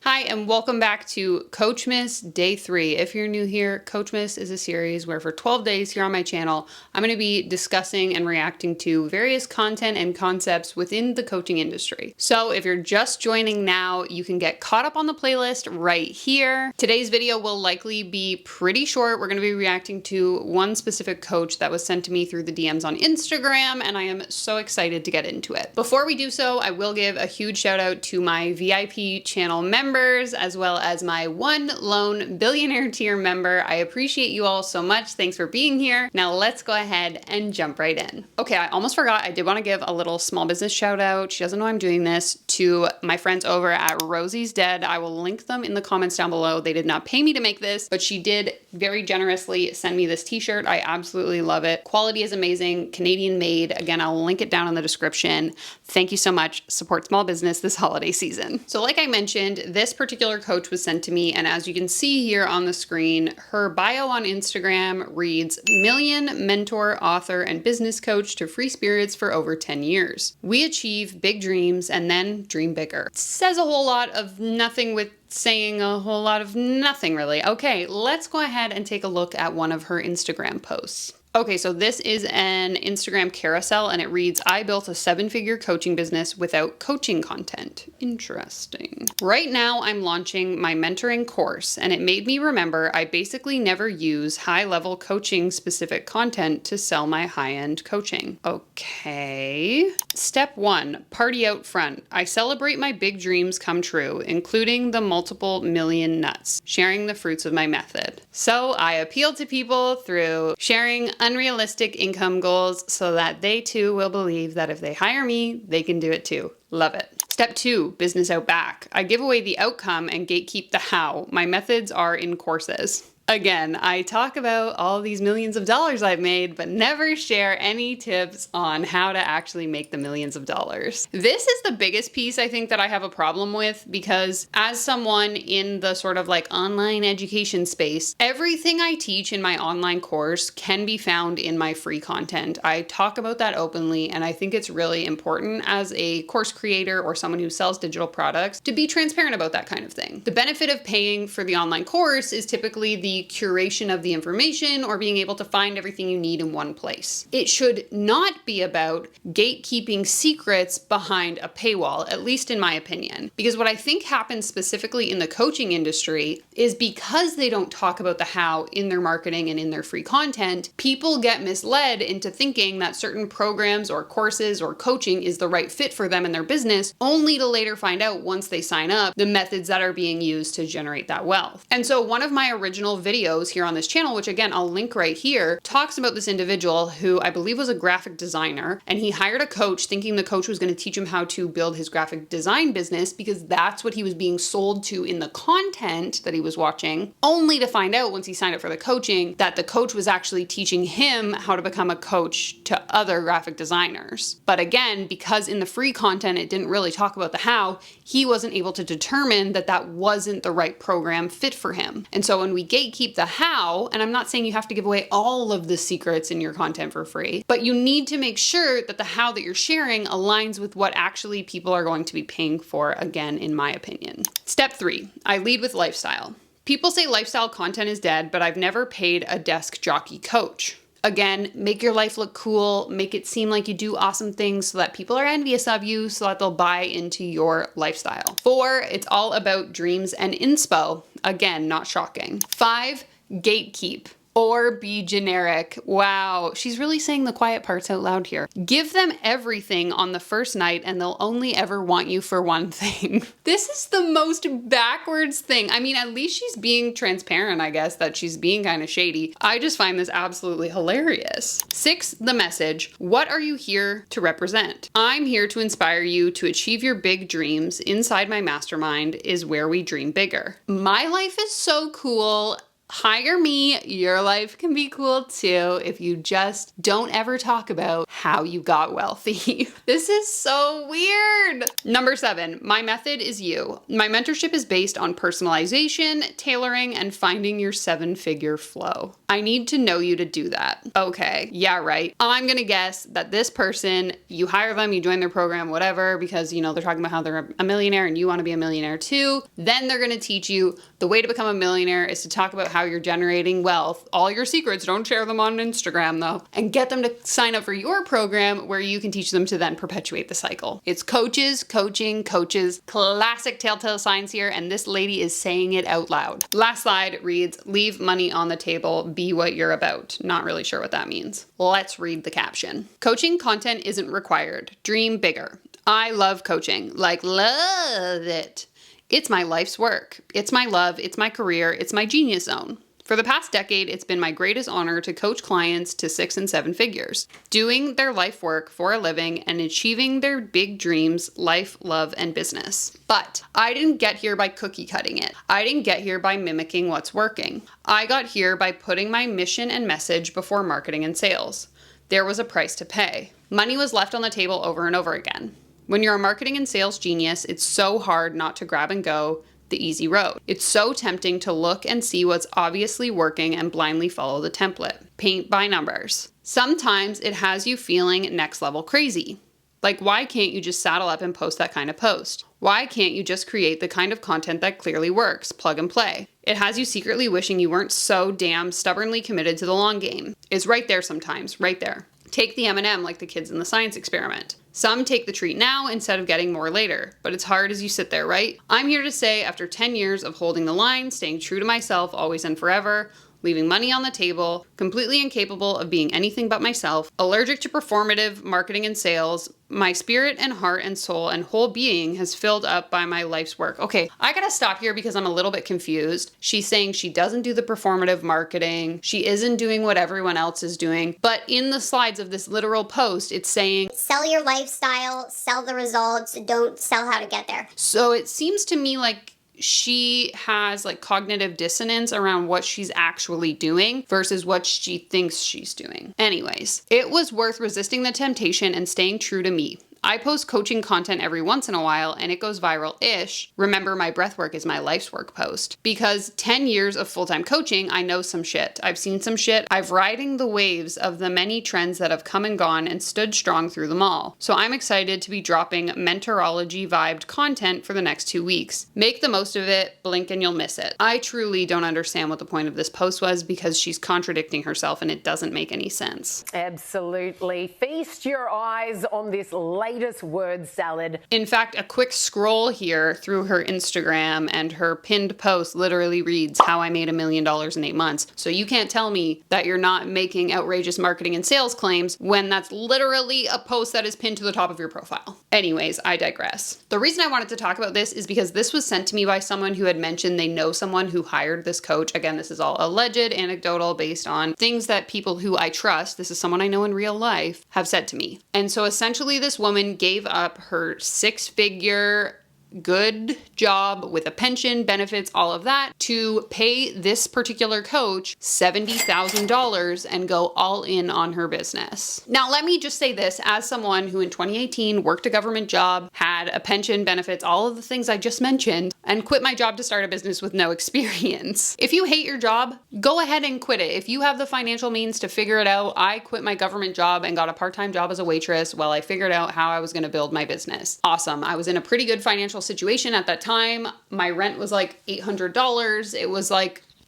Hi, and welcome back to Coachmas Day 3. If you're new here, Coachmas is a series where for 12 days here on my channel, I'm going to be discussing and reacting to various content and concepts within the coaching industry. So if you're just joining now, you can get caught up on the playlist right here. Today's video will likely be pretty short. We're going to be reacting to one specific coach that was sent to me through the DMs on Instagram, and I am so excited to get into it. Before we do so, I will give a huge shout out to my VIP channel members, as well as my one lone billionaire tier member. I appreciate you all so much. Thanks for being here. Now let's go ahead and jump right in. Okay, I almost forgot. I did want to give a little small business shout out. She doesn't know I'm doing this, to my friends over at Rosie's Dead. I will link them in the comments down below. They did not pay me to make this, but she did very generously send me this t-shirt. I absolutely love it. Quality is amazing, Canadian made. Again, I'll link it down in the description. Thank you so much. Support small business this holiday season. So like I mentioned, this particular coach was sent to me, and as you can see here on the screen, her bio on Instagram reads, "Million mentor, author, and business coach to free spirits for over 10 years. We achieve big dreams and then dream bigger." It says a whole lot of nothing with saying a whole lot of nothing really. Okay, let's go ahead and take a look at one of her Instagram posts. Okay, so this is an Instagram carousel and it reads, "I built a 7-figure coaching business without coaching content." Interesting. "Right now I'm launching my mentoring course and it made me remember I basically never use high-level coaching specific content to sell my high-end coaching." Okay. "Step 1, party out front. I celebrate my big dreams come true, including the multiple million nuts, sharing the fruits of my method. So I appeal to people through sharing unrealistic income goals so that they too will believe that if they hire me, they can do it too. Love it." "Step 2, business out back. I give away the outcome and gatekeep the how. My methods are in courses." Again, I talk about all these millions of dollars I've made, but never share any tips on how to actually make the millions of dollars. This is the biggest piece I think that I have a problem with, because as someone in the sort of like online education space, everything I teach in my online course can be found in my free content. I talk about that openly, and I think it's really important as a course creator or someone who sells digital products to be transparent about that kind of thing. The benefit of paying for the online course is typically the curation of the information or being able to find everything you need in one place. It should not be about gatekeeping secrets behind a paywall, at least in my opinion. Because what I think happens specifically in the coaching industry is because they don't talk about the how in their marketing and in their free content, people get misled into thinking that certain programs or courses or coaching is the right fit for them and their business, only to later find out once they sign up the methods that are being used to generate that wealth. And so one of my original videos here on this channel, which again I'll link right here, talks about this individual who I believe was a graphic designer, and he hired a coach thinking the coach was going to teach him how to build his graphic design business because that's what he was being sold to in the content that he was watching, only to find out once he signed up for the coaching that the coach was actually teaching him how to become a coach to other graphic designers. But again, because in the free content it didn't really talk about the how, he wasn't able to determine that that wasn't the right program fit for him. And so when we gatekeep the how, and I'm not saying you have to give away all of the secrets in your content for free, but you need to make sure that the how that you're sharing aligns with what actually people are going to be paying for, again, in my opinion. "Step 3, I lead with lifestyle. People say lifestyle content is dead, but I've never paid a desk jockey coach. Again, make your life look cool, make it seem like you do awesome things so that people are envious of you so that they'll buy into your lifestyle. 4, it's all about dreams and inspo. Again, not shocking. 5, gatekeep or be generic." Wow, she's really saying the quiet parts out loud here. "Give them everything on the first night and they'll only ever want you for one thing." This is the most backwards thing. I mean, at least she's being transparent, I guess, that she's being kind of shady. I just find this absolutely hilarious. 6, the message. "What are you here to represent? I'm here to inspire you to achieve your big dreams. Inside my mastermind is where we dream bigger." My life is so cool. hire me. Your life can be cool too if you just don't ever talk about how you got wealthy. This is so weird. Number 7, my method is you. My mentorship is based on personalization, tailoring, and finding your 7-figure flow. I need to know you to do that. Okay, yeah, right. I'm gonna guess that this person, you hire them, you join their program, whatever, because they're talking about how they're a millionaire and you want to be a millionaire too. Then they're gonna teach you the way to become a millionaire is to talk about how you're generating wealth. All your secrets, don't share them on Instagram though, and get them to sign up for your program where you can teach them to then perpetuate the cycle. It's coaches, coaching, coaches, classic telltale signs here, and this lady is saying it out loud. Last slide reads, leave money on the table, be what you're about. Not really sure what that means. Let's read the caption. Coaching content isn't required. Dream bigger. I love coaching, love it. It's my life's work. It's my love. It's my career. It's my genius zone. For the past decade, it's been my greatest honor to coach clients to 6 and 7 figures, doing their life work for a living and achieving their big dreams, life, love, and business. But I didn't get here by cookie cutting it. I didn't get here by mimicking what's working. I got here by putting my mission and message before marketing and sales. There was a price to pay. Money was left on the table over and over again. When you're a marketing and sales genius, it's so hard not to grab and go the easy road. It's so tempting to look and see what's obviously working and blindly follow the template. Paint by numbers. Sometimes it has you feeling next level crazy. Why can't you just saddle up and post that kind of post? Why can't you just create the kind of content that clearly works, plug and play? It has you secretly wishing you weren't so damn stubbornly committed to the long game. It's right there sometimes, right there. Take the M&M like the kids in the science experiment. Some take the treat now instead of getting more later, but it's hard as you sit there, right? I'm here to say after 10 years of holding the line, staying true to myself always and forever, leaving money on the table, completely incapable of being anything but myself, allergic to performative marketing and sales, my spirit and heart and soul and whole being has filled up by my life's work. Okay, I gotta stop here because I'm a little bit confused. She's saying she doesn't do the performative marketing. She isn't doing what everyone else is doing. But in the slides of this literal post, it's saying, sell your lifestyle, sell the results, don't sell how to get there. So it seems to me like she has cognitive dissonance around what she's actually doing versus what she thinks she's doing. Anyways, it was worth resisting the temptation and staying true to me. I post coaching content every once in a while and it goes viral-ish. Remember, my breathwork is my life's work post. Because 10 years of full-time coaching, I know some shit. I've seen some shit. I've riding the waves of the many trends that have come and gone and stood strong through them all. So I'm excited to be dropping mentorology-vibed content for the next 2 weeks. Make the most of it, blink and you'll miss it. I truly don't understand what the point of this post was because she's contradicting herself and it doesn't make any sense. Absolutely. Feast your eyes on this latest word salad. In fact, a quick scroll here through her Instagram and her pinned post literally reads, how I made $1 million in 8 months. So you can't tell me that you're not making outrageous marketing and sales claims when that's literally a post that is pinned to the top of your profile. Anyways, I digress. The reason I wanted to talk about this is because this was sent to me by someone who had mentioned they know someone who hired this coach. Again, this is all alleged, anecdotal, based on things that people who I trust, this is someone I know in real life, have said to me. And so essentially this woman gave up her 6-figure good job with a pension, benefits, all of that, to pay this particular coach $70,000 and go all in on her business. Now, let me just say this as someone who in 2018 worked a government job, had a pension, benefits, all of the things I just mentioned, and quit my job to start a business with no experience. If you hate your job, go ahead and quit it. If you have the financial means to figure it out, I quit my government job and got a part-time job as a waitress while I figured out how I was going to build my business. Awesome. I was in a pretty good financial situation at that time. My rent was $800. It was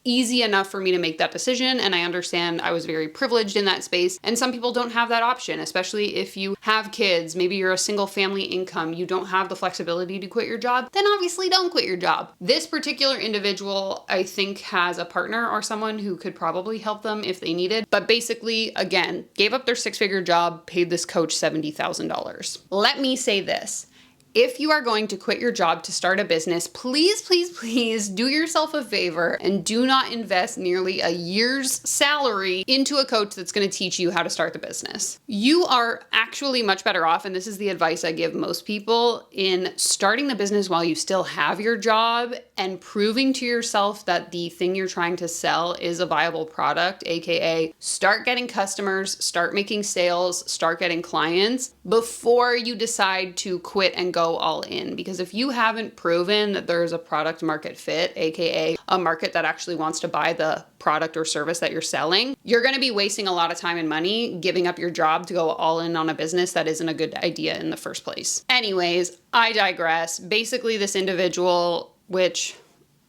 easy enough for me to make that decision. And I understand I was very privileged in that space. And some people don't have that option, especially if you have kids, maybe you're a single family income, you don't have the flexibility to quit your job, then obviously don't quit your job. This particular individual, I think, has a partner or someone who could probably help them if they needed. But basically, again, gave up their 6-figure job, paid this coach $70,000. Let me say this. If you are going to quit your job to start a business, please, please, please do yourself a favor and do not invest nearly a year's salary into a coach that's going to teach you how to start the business. You are actually much better off, and this is the advice I give most people, in starting the business while you still have your job and proving to yourself that the thing you're trying to sell is a viable product, aka start getting customers, start making sales, start getting clients before you decide to quit and go all in. Because if you haven't proven that there's a product market fit, aka a market that actually wants to buy the product or service that you're selling, you're going to be wasting a lot of time and money giving up your job to go all in on a business that isn't a good idea in the first place. Anyways, I digress. Basically, this individual, which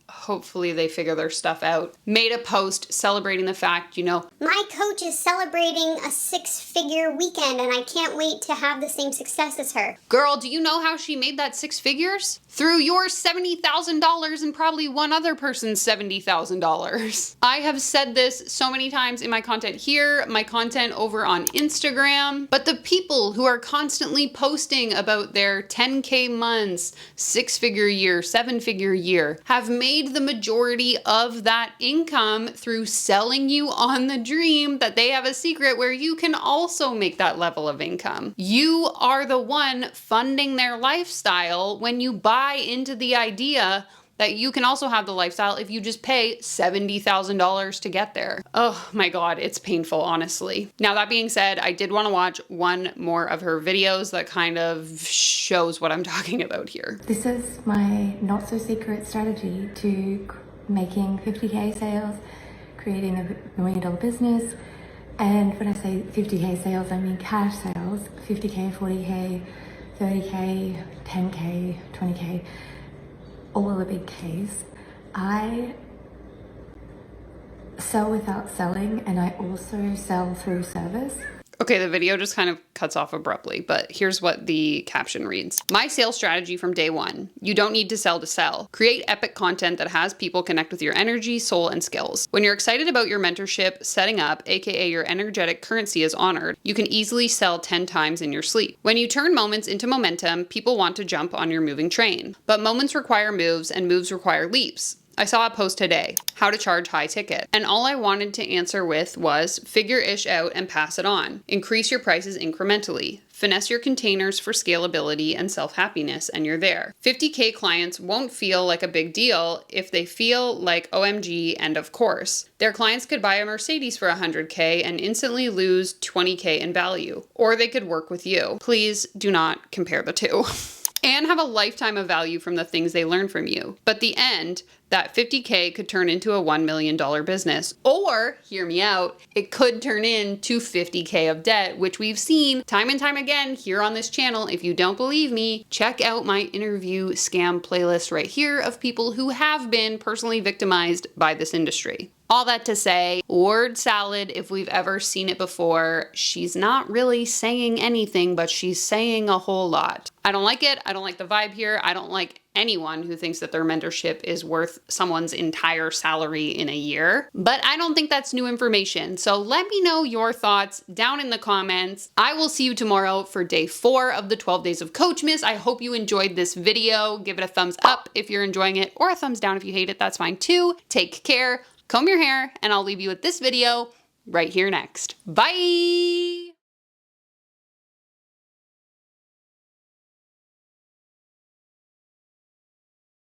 hopefully they figure their stuff out, made a post celebrating the fact, my coach is celebrating a 6-figure weekend and I can't wait to have the same success as her. Girl, do you know how she made that 6 figures? Through your $70,000 and probably one other person's $70,000. I have said this so many times in my content here, my content over on Instagram, but the people who are constantly posting about their 10K months, 6-figure year, 7-figure year, have made the majority of that income through selling you on the dream that they have a secret where you can also make that level of income. You are the one funding their lifestyle when you buy into the idea that you can also have the lifestyle if you just pay $70,000 to get there. Oh my God, it's painful, honestly. Now, that being said, I did want to watch one more of her videos that kind of shows what I'm talking about here. This is my not so secret strategy to making 50K sales, creating a $1 million business. And when I say 50K sales, I mean cash sales, 50K, 40K, 30K, 10K, 20K, all the big Ks. I sell without selling, and I also sell through service. Okay, the video just kind of cuts off abruptly, but here's what the caption reads. My sales strategy from day one. You don't need to sell. Create epic content that has people connect with your energy, soul, and skills. When you're excited about your mentorship setting up, aka your energetic currency is honored, you can easily sell 10 times in your sleep. When you turn moments into momentum, people want to jump on your moving train. But moments require moves, and moves require leaps. I saw a post today, how to charge high ticket. And all I wanted to answer with was figure ish out and pass it on. Increase your prices incrementally. Finesse your containers for scalability and self-happiness, and you're there. 50K clients won't feel like a big deal if they feel like OMG and of course. Their clients could buy a Mercedes for 100K and instantly lose 20K in value. Or they could work with you. Please do not compare the two. And have a lifetime of value from the things they learn from you. But the end, that 50K could turn into a $1 million business. Or, hear me out, it could turn into 50K of debt, which we've seen time and time again here on this channel. If you don't believe me, check out my interview scam playlist right here of people who have been personally victimized by this industry. All that to say, word salad, if we've ever seen it before, she's not really saying anything, but she's saying a whole lot. I don't like it. I don't like the vibe here. I don't like anyone who thinks that their mentorship is worth someone's entire salary in a year. But I don't think that's new information. So let me know your thoughts down in the comments. I will see you tomorrow for day 4 of the 12 Days of Coachmas. I hope you enjoyed this video. Give it a thumbs up if you're enjoying it, or a thumbs down if you hate it. That's fine too. Take care. Comb your hair, and I'll leave you with this video right here next. Bye!